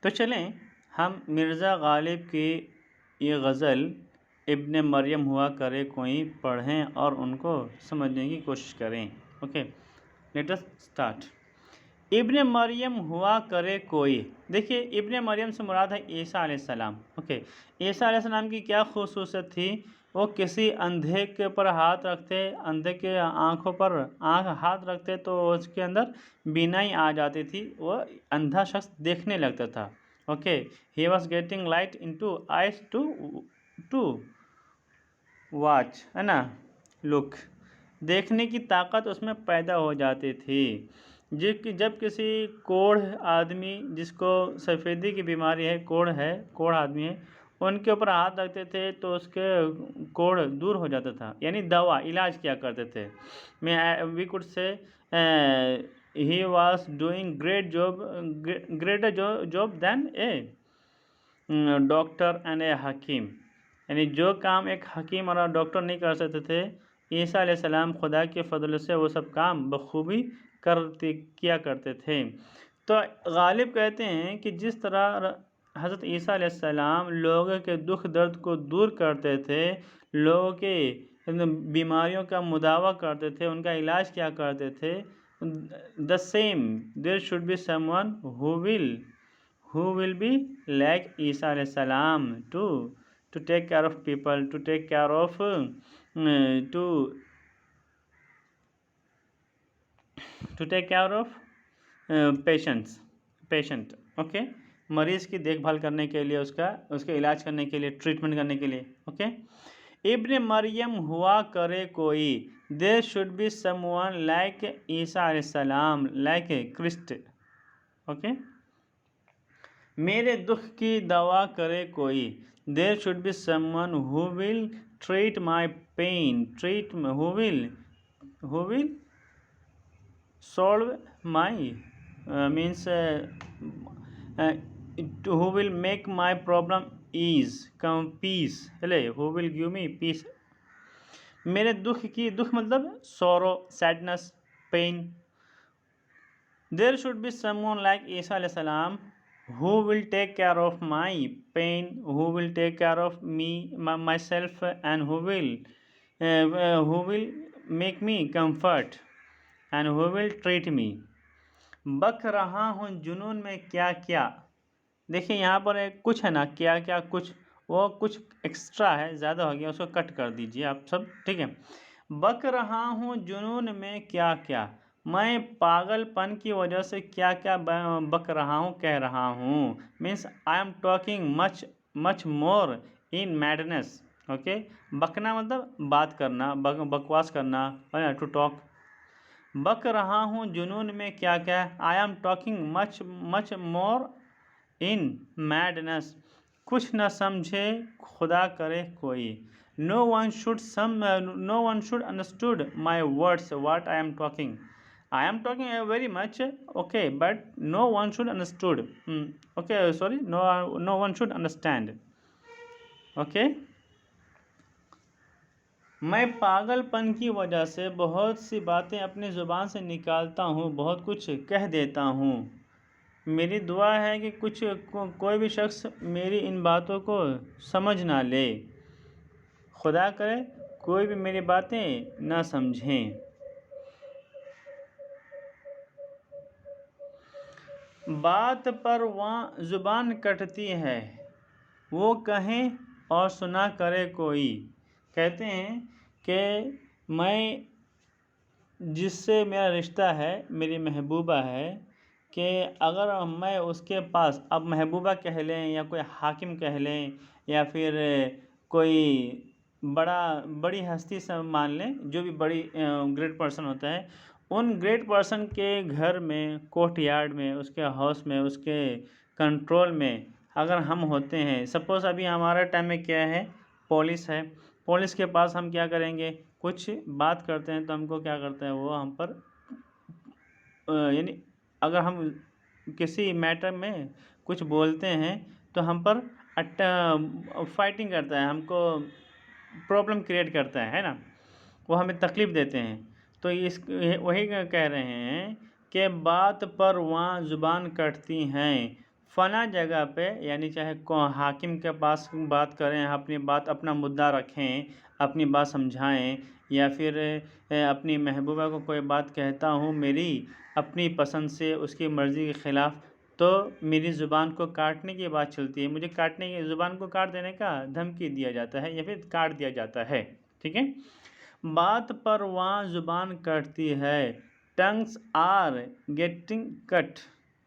तो चलें हम मिर्ज़ा गालिब की ये गज़ल इब्न मरियम हुआ करे कोई पढ़ें और उनको समझने की कोशिश करें। Okay, let us start. इब्न मरियम हुआ करे कोई। देखिए, इब्न मरियम से मुराद है ईसा अलैहिस्सलाम। ओके, ईसा अलैहिस्सलाम की क्या ख़ुसूसियत थी? वो किसी अंधे के ऊपर हाथ रखते, अंधे के आँखों पर हाथ रखते तो उसके अंदर बीनाई आ जाती थी, वो अंधा शख्स देखने लगता था। Okay, he was getting light into eyes to watch, है ना, लुक, देखने की ताकत उसमें पैदा हो जाती थी। जब किसी कोढ़ आदमी, जिसको सफ़ेदी की बीमारी है, कोढ़ आदमी है, उनके ऊपर हाथ रखते थे तो उसके कोढ़ दूर हो जाता था, यानी दवा इलाज किया करते थे। We could say he was doing greater job than a doctor and a हकीम, यानी जो काम एक हकीम और डॉक्टर नहीं कर सकते थे, ईसा अलैहिस्सलाम खुदा के फजल से वो सब काम बखूबी किया करते थे। तो गालिब कहते हैं कि जिस तरह हज़रत ईसा अलैहिस्सलाम लोगों के दुख दर्द को दूर करते थे, लोगों के बीमारियों का मुदावा करते थे, उनका इलाज किया करते थे, the same there should be someone who will be like Isa alayhi salam to take care of people, to take care of to take care of patient. Okay, मरीज़ की देखभाल करने के लिए, उसके इलाज करने के लिए, ट्रीटमेंट करने के लिए। ओके, इब्न मरियम हुआ करे कोई, there should be someone like ईसा अलैहिस्सलाम, लाइक क्रिस्ट। ओके, मेरे दुख की दवा करे कोई, there should be someone who will treat my pain, who will solve my means who will make my problem ease calm peace, हेले, who will give me peace. मेरे दुख मतलब sorrow, sadness, pain. There should be someone like ईसा अलैहिस्सलाम who will take care of my pain, who will take care of me, myself, and who will make me comfort, and who will treat me। बक रहा हूँ जुनून में क्या क्या। देखिए यहाँ पर एक कुछ है ना, क्या क्या, कुछ वो कुछ एक्स्ट्रा है, ज़्यादा हो गया, उसको कट कर दीजिए आप सब, ठीक है। बक रहा हूँ जुनून में क्या क्या, मैं पागलपन की वजह से क्या क्या बक रहा हूँ, कह रहा हूँ। Means I am talking much more in madness. Okay, बकना मतलब बात करना, बकवास करना, टू टॉक। बक रहा हूँ जुनून में क्या क्या, I am talking much more in madness, कुछ न समझे खुदा करे कोई। No one should understood my words what I am talking. I am talking very much, okay, but no one should understood. Okay, sorry, no one should understand. Okay, मैं पागलपन की वजह से बहुत सी बातें अपनी ज़ुबान से निकालता हूँ, बहुत कुछ कह देता हूँ। मेरी दुआ है कि कोई भी शख्स मेरी इन बातों को समझ ना ले, खुदा करे कोई भी मेरी बातें ना समझें। बात पर वहाँ ज़ुबान कटती है, वो कहें और सुना करे कोई। कहते हैं कि मैं जिससे मेरा रिश्ता है, मेरी महबूबा है, कि अगर मैं उसके पास, अब महबूबा कह लें या कोई हाकिम कह लें या फिर कोई बड़ी हस्ती से मान लें, जो भी बड़ी ग्रेट पर्सन होता है, उन ग्रेट पर्सन के घर में, कोर्ट यार्ड में, उसके हाउस में, उसके कंट्रोल में अगर हम होते हैं, सपोज़ अभी हमारा टाइम में क्या है, पुलिस है, पुलिस के पास हम क्या करेंगे, कुछ बात करते हैं तो हमको क्या करते हैं, वो हम पर यानी अगर हम किसी मैटर में कुछ बोलते हैं तो हम पर फाइटिंग करता है, हमको प्रॉब्लम क्रिएट करता है ना, वो हमें तकलीफ़ देते हैं। तो वही कह रहे हैं कि बात पर वहाँ ज़ुबान कटती हैं, फला जगह पे, यानी चाहे हाकिम के पास बात करें, अपनी बात अपना मुद्दा रखें, अपनी बात समझाएं, या फिर अपनी महबूबा को कोई बात कहता हूँ मेरी अपनी पसंद से उसकी मर्ज़ी के ख़िलाफ़, तो मेरी ज़ुबान को काटने की बात चलती है, मुझे काटने की ज़ुबान को काट देने का धमकी दिया जाता है या फिर काट दिया जाता है। ठीक है, बात पर वहाँ ज़ुबान कटती है, tongues are getting cut.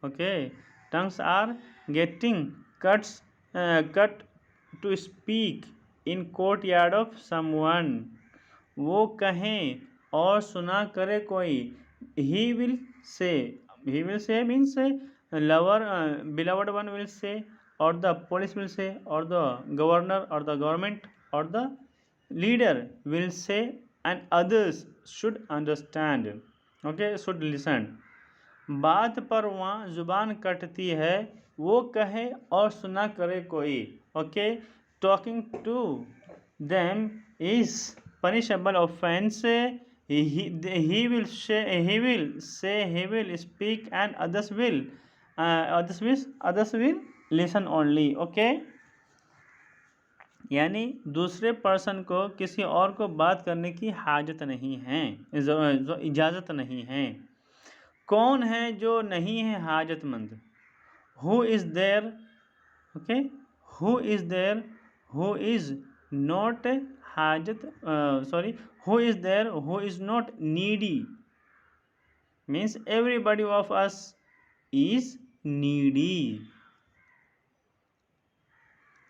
Okay, tongues are getting cut to speak in courtyard of someone. वो कहें और सुना करे कोई, he will say means lover, beloved one will say, or the police will say, or the governor or the government or the leader will say, and others should understand. Okay, should listen. बात पर वहाँ ज़ुबान कटती है, वो कहे और सुना करे कोई। Okay, talking to them is punishable offense. He will say, he will speak, and others will listen only. Okay, यानी दूसरे पर्सन को, किसी और को बात करने की हाजत नहीं है, इजाज़त नहीं है। कौन है जो नहीं है हाजतमंद? Who is there? Okay, who is there who is not who is there who is not needy? Means everybody of us is needy.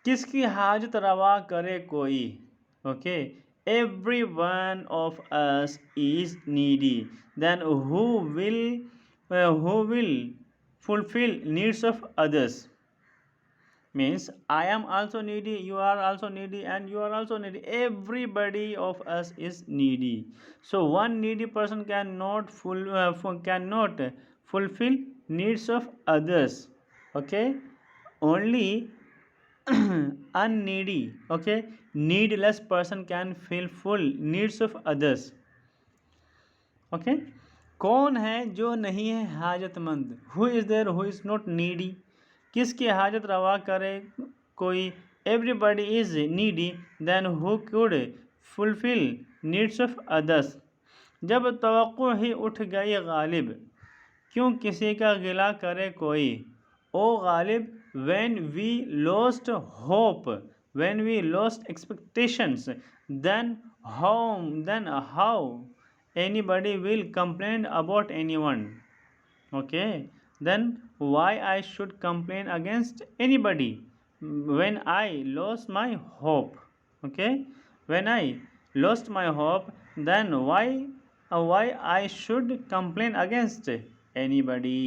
किसकी हाजत रवा करे कोई? Okay, every one of us is needy. Then who will fulfill needs of others? Means I am also needy, you are also needy, and you are also needy. Everybody of us is needy. So one needy person cannot fulfill needs of others. Okay, only unneedy, okay, needless person can fulfill needs of others. Okay, कौन है जो नहीं है हाजतमंद? Who is there who is not needy? किसकी हाजत रवा करे कोई? Everybody is needy, then who could fulfil needs of others. जब तवक्को ही उठ गई गालिब, क्यों किसी का गिला करे कोई? ओ Ghalib, when we lost hope, when we lost expectations, then how anybody will complain about anyone? Okay, then why I should complain against anybody when I lost my hope? Okay, when I lost my hope, then why I should complain against anybody?